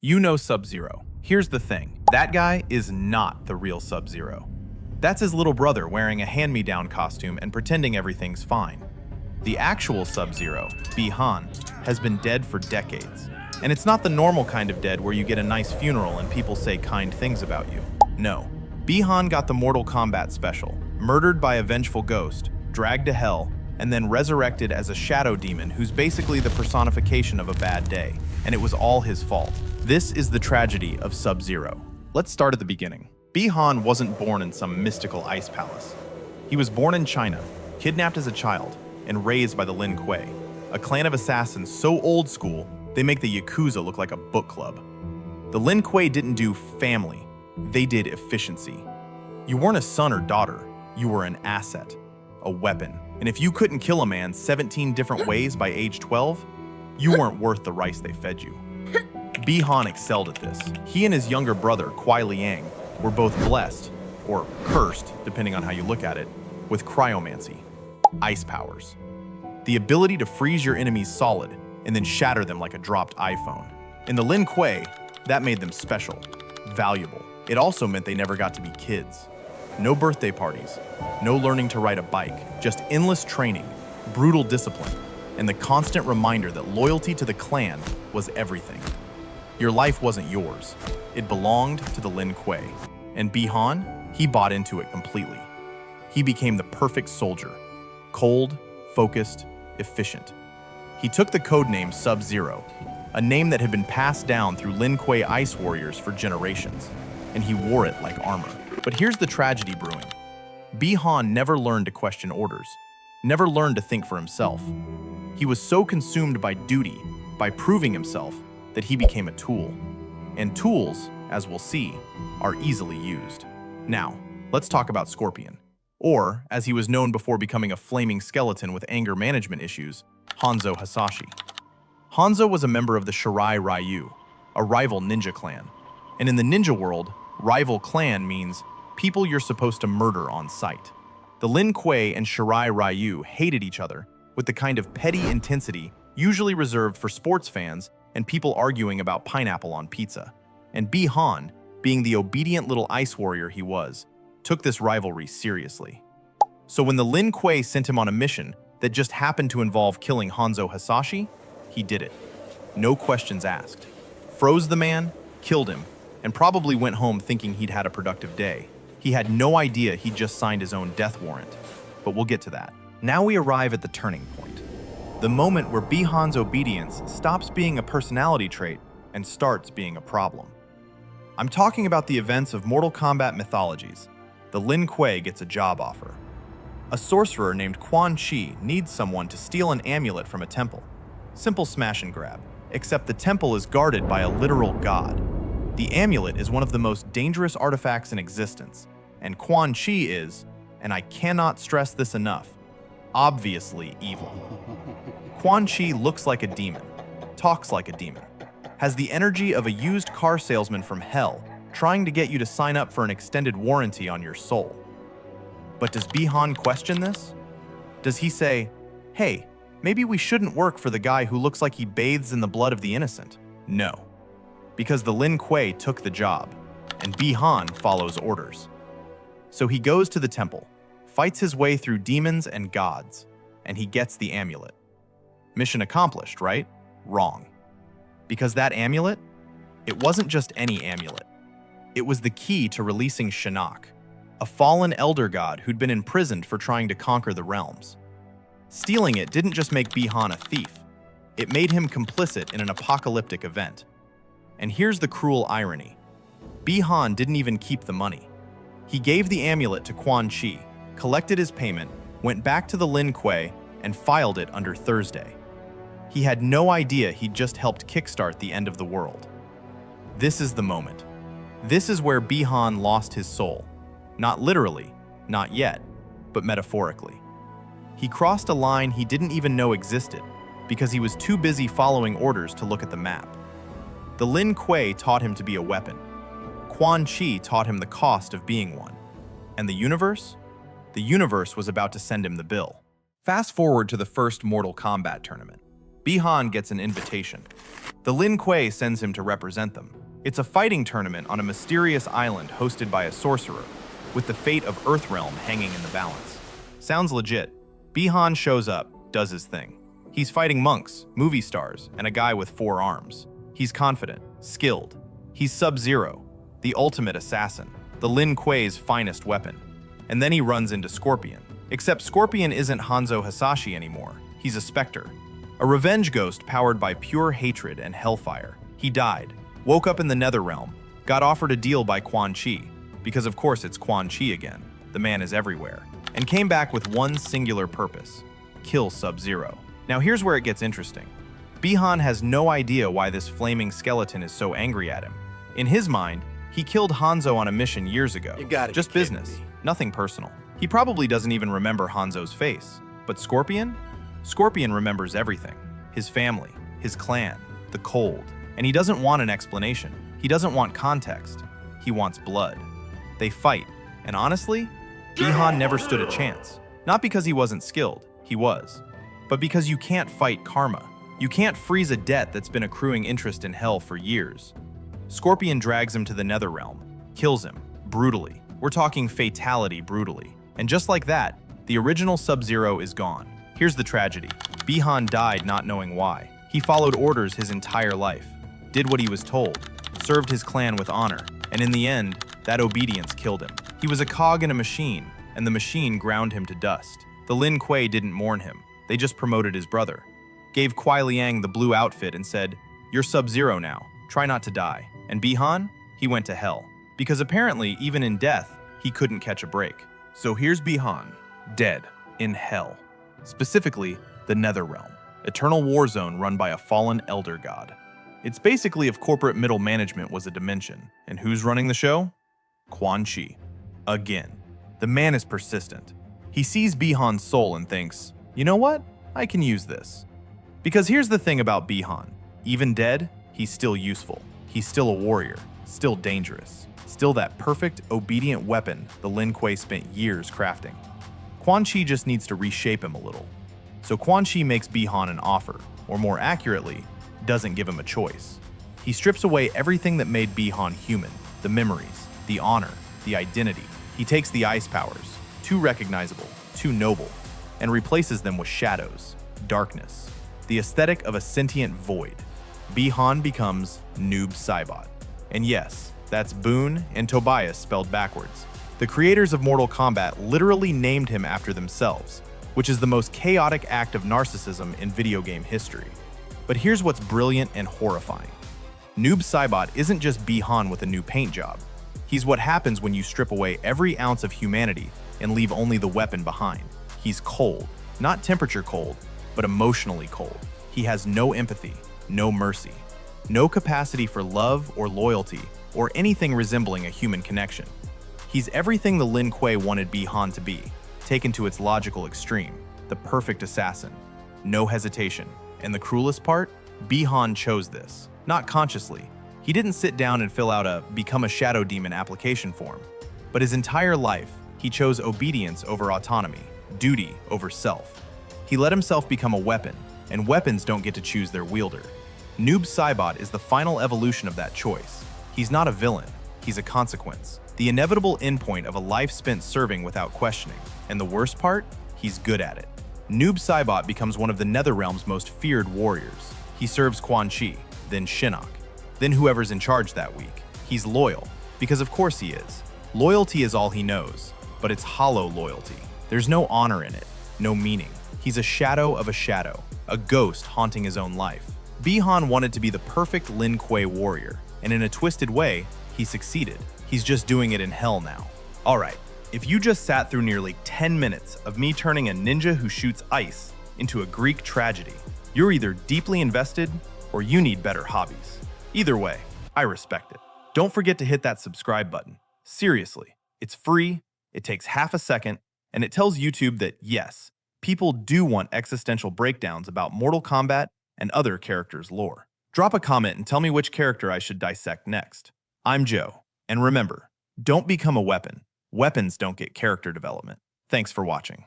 You know Sub-Zero. Here's the thing. That guy is not the real Sub-Zero. That's his little brother wearing a hand-me-down costume and pretending everything's fine. The actual Sub-Zero, Bi-Han, has been dead for decades. And it's not the normal kind of dead where you get a nice funeral and people say kind things about you. No. Bi-Han got the Mortal Kombat special, murdered by a vengeful ghost, dragged to hell, and then resurrected as a shadow demon who's basically the personification of a bad day. And it was all his fault. This is the tragedy of Sub-Zero. Let's start at the beginning. Bi-Han wasn't born in some mystical ice palace. He was born in China, kidnapped as a child, and raised by the Lin Kuei, a clan of assassins so old school they make the Yakuza look like a book club. The Lin Kuei didn't do family, they did efficiency. You weren't a son or daughter, you were an asset, a weapon. And if you couldn't kill a man 17 different ways by age 12, you weren't worth the rice they fed you. Bi-Han excelled at this. He and his younger brother, Kuai Liang, were both blessed, or cursed, depending on how you look at it, with cryomancy, ice powers. The ability to freeze your enemies solid and then shatter them like a dropped iPhone. In the Lin Kuei, that made them special, valuable. It also meant they never got to be kids. No birthday parties, no learning to ride a bike, just endless training, brutal discipline, and the constant reminder that loyalty to the clan was everything. Your life wasn't yours. It belonged to the Lin Kuei. And Bi-Han, he bought into it completely. He became the perfect soldier. Cold, focused, efficient. He took the codename Sub-Zero, a name that had been passed down through Lin Kuei ice warriors for generations, and he wore it like armor. But here's the tragedy brewing. Bi-Han never learned to question orders, never learned to think for himself. He was so consumed by duty, by proving himself, that he became a tool. And tools, as we'll see, are easily used. Now, let's talk about Scorpion. Or, as he was known before becoming a flaming skeleton with anger management issues, Hanzo Hasashi. Hanzo was a member of the Shirai Ryu, a rival ninja clan. And in the ninja world, rival clan means people you're supposed to murder on sight. The Lin Kuei and Shirai Ryu hated each other with the kind of petty intensity usually reserved for sports fans and people arguing about pineapple on pizza. And Bi-Han, being the obedient little ice warrior he was, took this rivalry seriously. So when the Lin Kuei sent him on a mission that just happened to involve killing Hanzo Hasashi, he did it. No questions asked. Froze the man, killed him, and probably went home thinking he'd had a productive day. He had no idea he'd just signed his own death warrant. But we'll get to that. Now we arrive at the turning point. The moment where Bi-Han's obedience stops being a personality trait and starts being a problem. I'm talking about the events of Mortal Kombat Mythologies. The Lin Kuei gets a job offer. A sorcerer named Quan Chi needs someone to steal an amulet from a temple. Simple smash and grab, except the temple is guarded by a literal god. The amulet is one of the most dangerous artifacts in existence, and Quan Chi is, and I cannot stress this enough, obviously evil. Quan Chi looks like a demon, talks like a demon, has the energy of a used car salesman from hell trying to get you to sign up for an extended warranty on your soul. But does Bi-Han question this? Does he say, hey, maybe we shouldn't work for the guy who looks like he bathes in the blood of the innocent? No, because the Lin Kuei took the job, and Bi-Han follows orders. So he goes to the temple, fights his way through demons and gods, and he gets the amulet. Mission accomplished, right? Wrong. Because that amulet, it wasn't just any amulet. It was the key to releasing Shinnok, a fallen elder god who'd been imprisoned for trying to conquer the realms. Stealing it didn't just make Bi-Han a thief, it made him complicit in an apocalyptic event. And here's the cruel irony. Bi-Han didn't even keep the money. He gave the amulet to Quan Chi, collected his payment, went back to the Lin Kuei, and filed it under Thursday. He had no idea he'd just helped kickstart the end of the world. This is the moment. This is where Bi-Han lost his soul. Not literally, not yet, but metaphorically. He crossed a line he didn't even know existed because he was too busy following orders to look at the map. The Lin Kuei taught him to be a weapon. Quan Chi taught him the cost of being one. And the universe? The universe was about to send him the bill. Fast forward to the first Mortal Kombat tournament. Bi-Han gets an invitation. The Lin Kuei sends him to represent them. It's a fighting tournament on a mysterious island hosted by a sorcerer, with the fate of Earthrealm hanging in the balance. Sounds legit. Bi-Han shows up, does his thing. He's fighting monks, movie stars, and a guy with 4 arms. He's confident, skilled. He's Sub-Zero, the ultimate assassin, the Lin Kuei's finest weapon. And then he runs into Scorpion. Except Scorpion isn't Hanzo Hasashi anymore. He's a specter. A revenge ghost powered by pure hatred and hellfire. He died, woke up in the Netherrealm, got offered a deal by Quan Chi, because of course it's Quan Chi again, the man is everywhere, and came back with one singular purpose: kill Sub-Zero. Now here's where it gets interesting. Bi-Han has no idea why this flaming skeleton is so angry at him. In his mind, he killed Hanzo on a mission years ago. Just business, nothing personal. He probably doesn't even remember Hanzo's face. But Scorpion? Scorpion remembers everything. His family, his clan, the cold. And he doesn't want an explanation. He doesn't want context. He wants blood. They fight. And honestly, Bi-Han never stood a chance. Not because he wasn't skilled, he was. But because you can't fight karma. You can't freeze a debt that's been accruing interest in hell for years. Scorpion drags him to the Netherrealm, kills him, brutally. We're talking fatality brutally. And just like that, the original Sub-Zero is gone. Here's the tragedy. Bi-Han died not knowing why. He followed orders his entire life, did what he was told, served his clan with honor, and in the end, that obedience killed him. He was a cog in a machine, and the machine ground him to dust. The Lin Kuei didn't mourn him. They just promoted his brother. Gave Kuai Liang the blue outfit and said, "You're Sub-Zero now. Try not to die." And Bi-Han? He went to hell. Because apparently, even in death, he couldn't catch a break. So here's Bi-Han, dead, in hell. Specifically, the Netherrealm, eternal war zone run by a fallen elder god. It's basically if corporate middle management was a dimension. And who's running the show? Quan Chi. Again. The man is persistent. He sees Bi-Han's soul and thinks, you know what? I can use this. Because here's the thing about Bi-Han. Even dead, he's still useful. He's still a warrior, still dangerous. Still that perfect, obedient weapon the Lin Kuei spent years crafting. Quan Chi just needs to reshape him a little. So Quan Chi makes Bi-Han an offer, or more accurately, doesn't give him a choice. He strips away everything that made Bi-Han human, the memories, the honor, the identity. He takes the ice powers, too recognizable, too noble, and replaces them with shadows, darkness, the aesthetic of a sentient void. Bi-Han becomes Noob Saibot. And yes, that's Boone and Tobias spelled backwards. The creators of Mortal Kombat literally named him after themselves, which is the most chaotic act of narcissism in video game history. But here's what's brilliant and horrifying. Noob Saibot isn't just Bi-Han with a new paint job. He's what happens when you strip away every ounce of humanity and leave only the weapon behind. He's cold, not temperature cold, but emotionally cold. He has no empathy, no mercy, no capacity for love or loyalty or anything resembling a human connection. He's everything the Lin Kuei wanted Bi-Han to be, taken to its logical extreme, the perfect assassin. No hesitation. And the cruelest part? Bi-Han chose this, not consciously. He didn't sit down and fill out a Become a Shadow Demon application form. But his entire life, he chose obedience over autonomy, duty over self. He let himself become a weapon, and weapons don't get to choose their wielder. Noob Saibot is the final evolution of that choice. He's not a villain, he's a consequence. The inevitable endpoint of a life spent serving without questioning. And the worst part? He's good at it. Noob Saibot becomes one of the Netherrealm's most feared warriors. He serves Quan Chi, then Shinnok, then whoever's in charge that week. He's loyal, because of course he is. Loyalty is all he knows, but it's hollow loyalty. There's no honor in it, no meaning. He's a shadow of a shadow, a ghost haunting his own life. Bi-Han wanted to be the perfect Lin Kuei warrior, and in a twisted way, he succeeded. He's just doing it in hell now. Alright, if you just sat through nearly 10 minutes of me turning a ninja who shoots ice into a Greek tragedy, you're either deeply invested or you need better hobbies. Either way, I respect it. Don't forget to hit that subscribe button. Seriously, it's free, it takes half a second, and it tells YouTube that yes, people do want existential breakdowns about Mortal Kombat and other characters' lore. Drop a comment and tell me which character I should dissect next. I'm Joe, and remember, don't become a weapon. Weapons don't get character development. Thanks for watching.